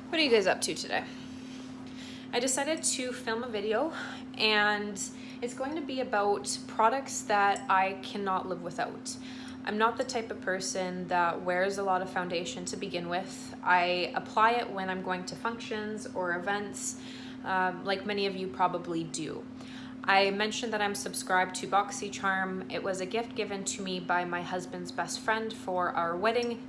What are you guys up to today? I decided to film a video, and it's going to be about products that I cannot live without. I'm not the type of person that wears a lot of foundation to begin with. I apply it when I'm going to functions or events, like many of you probably do. I mentioned that I'm subscribed to BoxyCharm. It was a gift given to me by my husband's best friend for our wedding,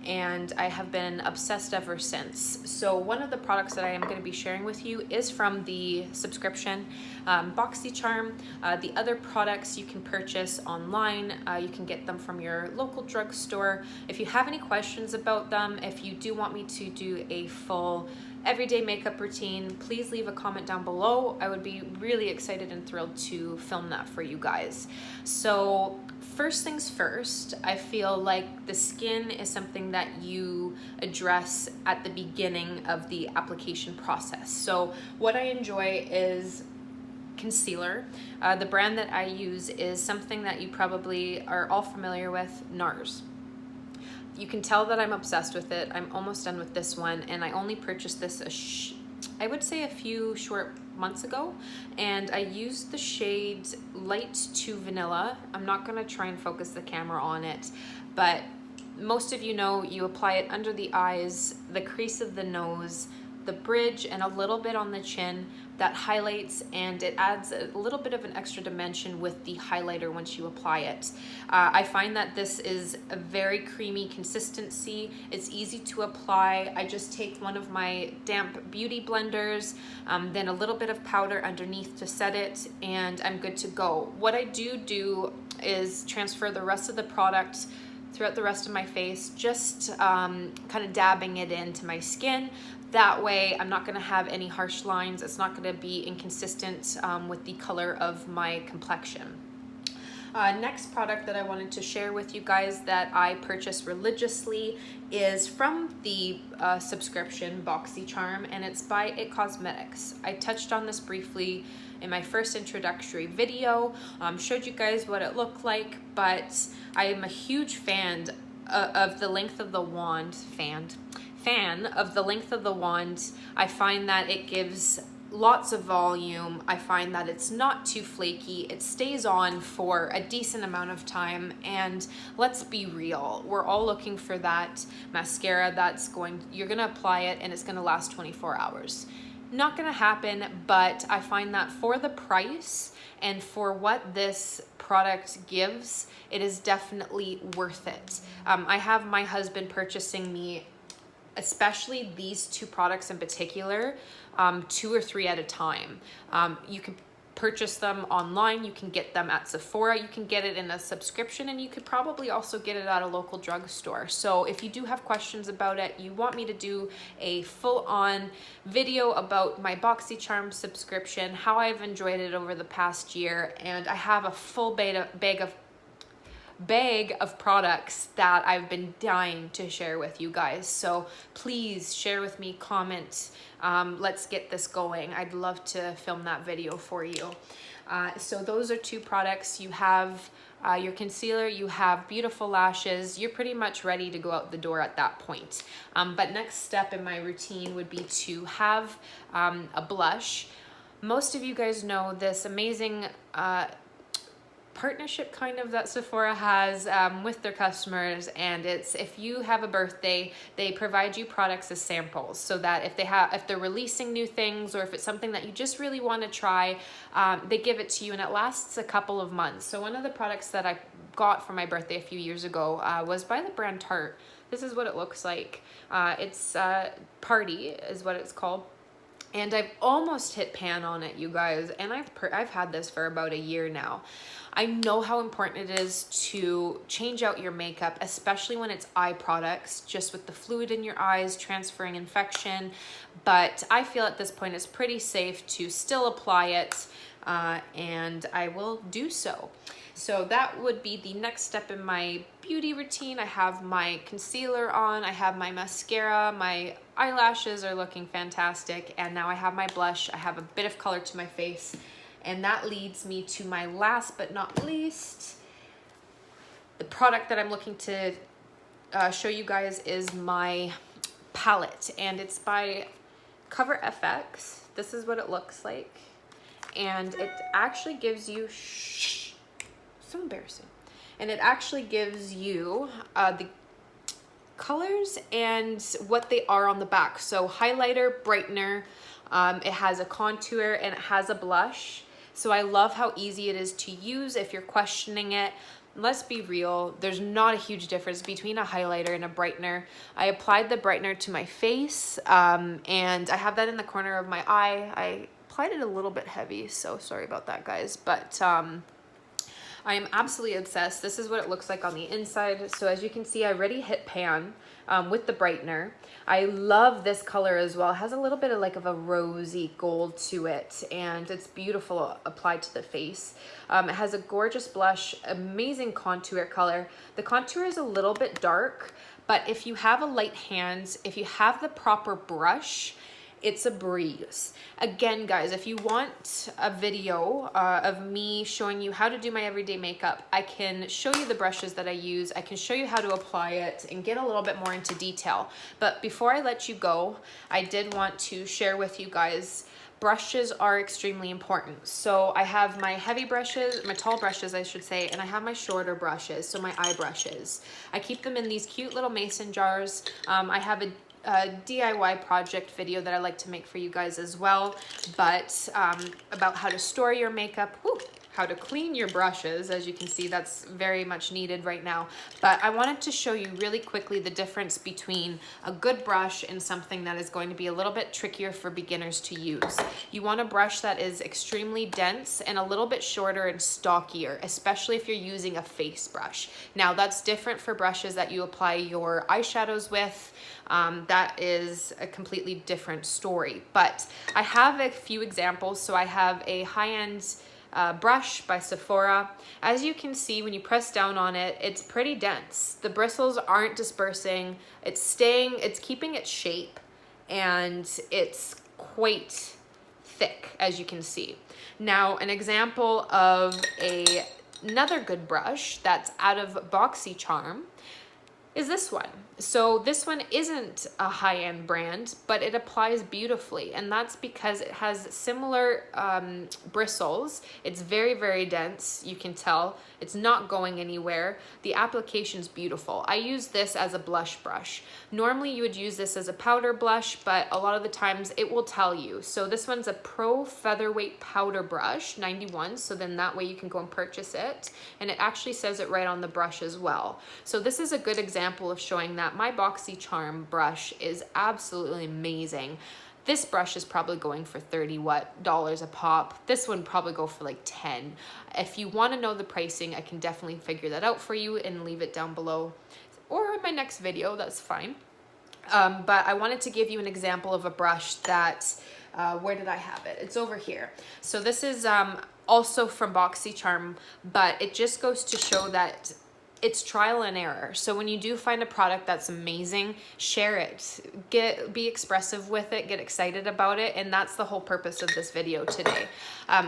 and I have been obsessed ever since. So one of the products that I am going to be sharing with you is from the subscription, BoxyCharm. The other products you can purchase online. You can get them from your local drugstore. If you have any questions about them, if you do want me to do a full everyday makeup routine, please leave a comment down below. I would be really excited and thrilled to film that for you guys. So first things first, I feel like the skin is something that you address at the beginning of the application process. So what I enjoy is concealer. The brand that I use is something that you probably are all familiar with, NARS. You can tell that I'm obsessed with it. I'm almost done with this one, and I only purchased this I would say a few short months ago, and I used the shade Light to Vanilla. I'm not gonna try and focus the camera on it, but most of you know you apply it under the eyes, the crease of the nose, the bridge, and a little bit on the chin. That highlights, and it adds a little bit of an extra dimension with the highlighter once you apply it. I find that this is a very creamy consistency. It's easy to apply. I just take one of my damp beauty blenders, then a little bit of powder underneath to set it, and I'm good to go. What I do is transfer the rest of the product throughout the rest of my face, just kind of dabbing it into my skin. That way I'm not gonna have any harsh lines. It's not gonna be inconsistent with the color of my complexion. Next product that I wanted to share with you guys that I purchase religiously is from the subscription BoxyCharm, and it's by It Cosmetics. I touched on this briefly in my first introductory video, showed you guys what it looked like, but I am a huge fan of the length of the wand, fan of the length of the wand. I find that it gives lots of volume. I find that it's not too flaky. It stays on for a decent amount of time, and let's be real, we're all looking for that mascara you're gonna apply it and it's gonna last 24 hours. Not gonna happen, but I find that for the price and for what this product gives, it is definitely worth it. I have my husband purchasing me, especially these two products in particular, 2 or 3 at a time. You can purchase them online, you can get them at Sephora, you can get it in a subscription, and you could probably also get it at a local drugstore. So if you do have questions about it, you want me to do a full-on video about my BoxyCharm subscription, how I've enjoyed it over the past year, and I have a full bag of products that I've been dying to share with you guys. So please share with me, comment. Let's get this going. I'd love to film that video for you. So those are 2 products. You have your concealer, you have beautiful lashes. You're pretty much ready to go out the door at that point. But next step in my routine would be to have a blush. Most of you guys know this amazing partnership kind of that Sephora has with their customers, and it's if you have a birthday, they provide you products as samples, so that if they're releasing new things, or if it's something that you just really want to try, they give it to you, and it lasts a couple of months. So one of the products that I got for my birthday a few years ago was by the brand Tarte. This is what it looks like. It's Party is what it's called. And I've almost hit pan on it, you guys, and I've had this for about a year now. I know how important it is to change out your makeup, especially when it's eye products, just with the fluid in your eyes transferring infection. But I feel at this point it's pretty safe to still apply it, and I will do so. So that would be the next step in my beauty routine. I have my concealer on, I have my mascara, my eyelashes are looking fantastic, and now I have my blush. I have a bit of color to my face, and that leads me to my last but not least, the product that I'm looking to show you guys is my palette, and it's by Cover FX. This is what it looks like. And it actually gives you, shh, so embarrassing. And it actually gives you the colors and what they are on the back. So highlighter, brightener, it has a contour, and it has a blush. So I love how easy it is to use if you're questioning it. Let's be real, there's not a huge difference between a highlighter and a brightener. I applied the brightener to my face, and I have that in the corner of my eye. I applied it a little bit heavy, so sorry about that, guys. But I am absolutely obsessed. This is what it looks like on the inside. So as you can see, I already hit pan with the brightener. I love this color as well. It has a little bit of like of a rosy gold to it, and it's beautiful applied to the face. It has a gorgeous blush, amazing contour color. The contour is a little bit dark, but if you have a light hand, if you have the proper brush, it's a breeze. Again, guys, if you want a video of me showing you how to do my everyday makeup, I can show you the brushes that I use. I can show you how to apply it and get a little bit more into detail. But before I let you go, I did want to share with you guys, brushes are extremely important. So I have my heavy brushes, my tall brushes, I should say, and I have my shorter brushes, so my eye brushes. I keep them in these cute little mason jars. I have a DIY project video that I like to make for you guys as well, but about how to store your makeup, how to clean your brushes. As you can see, that's very much needed right now. But I wanted to show you really quickly the difference between a good brush and something that is going to be a little bit trickier for beginners to use. You want a brush that is extremely dense and a little bit shorter and stockier, especially if you're using a face brush. Now, that's different for brushes that you apply your eyeshadows with. That is a completely different story. But I have a few examples. So I have a high-end brush by Sephora. As you can see, when you press down on it, it's pretty dense. The bristles aren't dispersing. It's keeping its shape, and it's quite thick, as you can see. Now, an example of another good brush that's out of BoxyCharm is this one. So this one isn't a high-end brand, but it applies beautifully, and that's because it has similar bristles. It's very, very dense. You can tell it's not going anywhere. The application's beautiful. I use this as a blush brush. Normally you would use this as a powder blush, but a lot of the times it will tell you. So this one's a Pro Featherweight Powder Brush, 91, so then that way you can go and purchase it, and it actually says it right on the brush as well. So this is a good example of showing that my BoxyCharm brush is absolutely amazing. This brush is probably going for $30 a pop. This one probably go for like 10. If you want to know the pricing, I can definitely figure that out for you and leave it down below, or in my next video, that's fine. But I wanted to give you an example of a brush that, where did I have it? It's over here. So this is also from BoxyCharm, but it just goes to show that it's trial and error. So when you do find a product that's amazing, share it. Be expressive with it, get excited about it, and that's the whole purpose of this video today.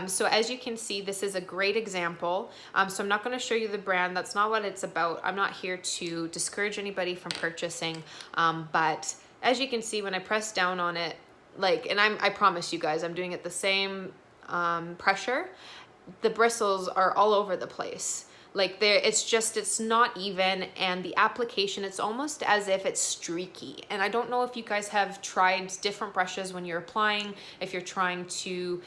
So as you can see, this is a great example. So I'm not gonna show you the brand, that's not what it's about. I'm not here to discourage anybody from purchasing, but as you can see, when I press down on it, and I promise you guys, I'm doing it the same pressure, the bristles are all over the place. It's not even, and the application, it's almost as if it's streaky. And I don't know if you guys have tried different brushes when you're applying, if you're trying to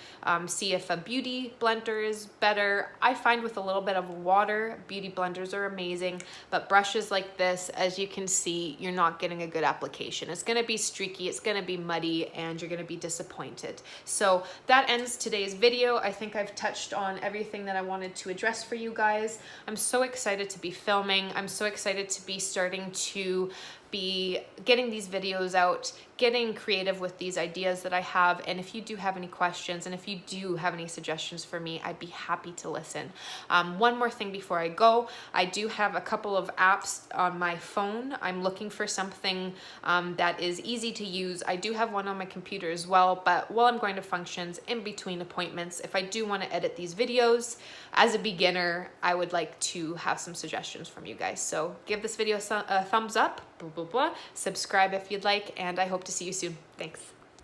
see if a beauty blender is better. I find with a little bit of water, beauty blenders are amazing, but brushes like this, as you can see, you're not getting a good application. It's gonna be streaky, it's gonna be muddy, and you're gonna be disappointed. So that ends today's video. I think I've touched on everything that I wanted to address for you guys. I'm so excited to be filming. I'm so excited to be starting to be getting these videos out, getting creative with these ideas that I have. And if you do have any questions, and if you do have any suggestions for me, I'd be happy to listen. One more thing before I go, I do have a couple of apps on my phone. I'm looking for something that is easy to use. I do have one on my computer as well, but while I'm going to functions, in between appointments, if I do want to edit these videos, as a beginner, I would like to have some suggestions from you guys. So give this video a thumbs up, blah, blah, blah. Subscribe if you'd like, and I hope to see you soon. Thanks.